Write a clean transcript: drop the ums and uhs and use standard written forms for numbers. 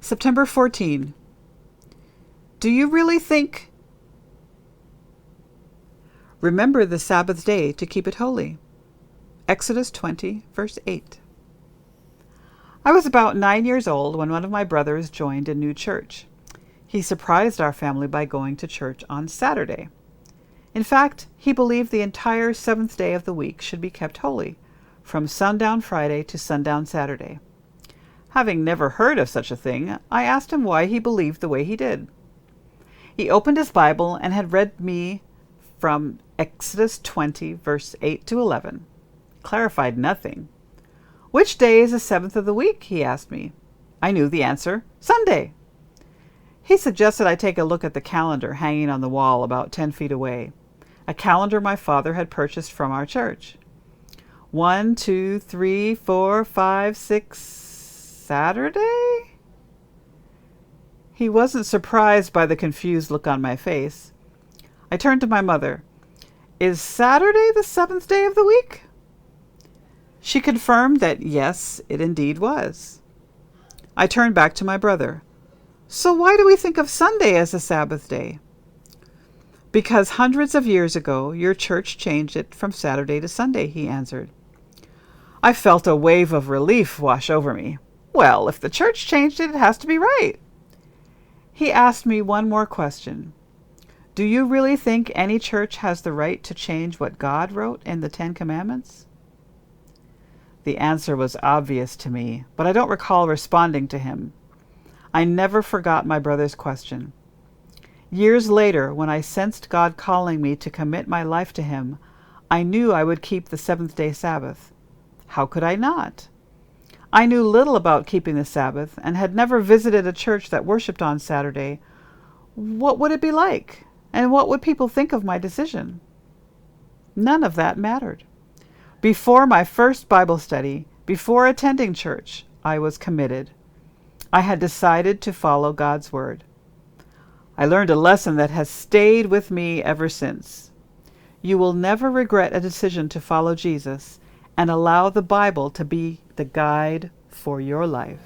September 14. Do you really think? Remember the Sabbath day to keep it holy. Exodus 20, verse 8. I was about 9 years old when one of my brothers joined a new church. He surprised our family by going to church on Saturday. In fact, he believed the entire seventh day of the week should be kept holy, from sundown Friday to sundown Saturday. Having never heard of such a thing, I asked him why he believed the way he did. He opened his Bible and had read me from Exodus 20, verse 8 to 11. Clarified nothing. Which day is the seventh of the week? He asked me. I knew the answer. Sunday. He suggested I take a look at the calendar hanging on the wall about 10 feet away, a calendar my father had purchased from our church. 1, 2, 3, 4, 5, 6, Saturday? He wasn't surprised by the confused look on my face. I turned to my mother. Is Saturday the seventh day of the week? She confirmed that yes, it indeed was. I turned back to my brother. So why do we think of Sunday as a Sabbath day? Because hundreds of years ago, your church changed it from Saturday to Sunday, he answered. I felt a wave of relief wash over me. Well, if the church changed it, it has to be right. He asked me one more question. Do you really think any church has the right to change what God wrote in the Ten Commandments? The answer was obvious to me, but I don't recall responding to him. I never forgot my brother's question. Years later, when I sensed God calling me to commit my life to him, I knew I would keep the seventh-day Sabbath. How could I not? I knew little about keeping the Sabbath and had never visited a church that worshipped on Saturday. What would it be like? And what would people think of my decision? None of that mattered. Before my first Bible study, before attending church, I was committed. I had decided to follow God's word. I learned a lesson that has stayed with me ever since. You will never regret a decision to follow Jesus and allow the Bible to be the guide for your life.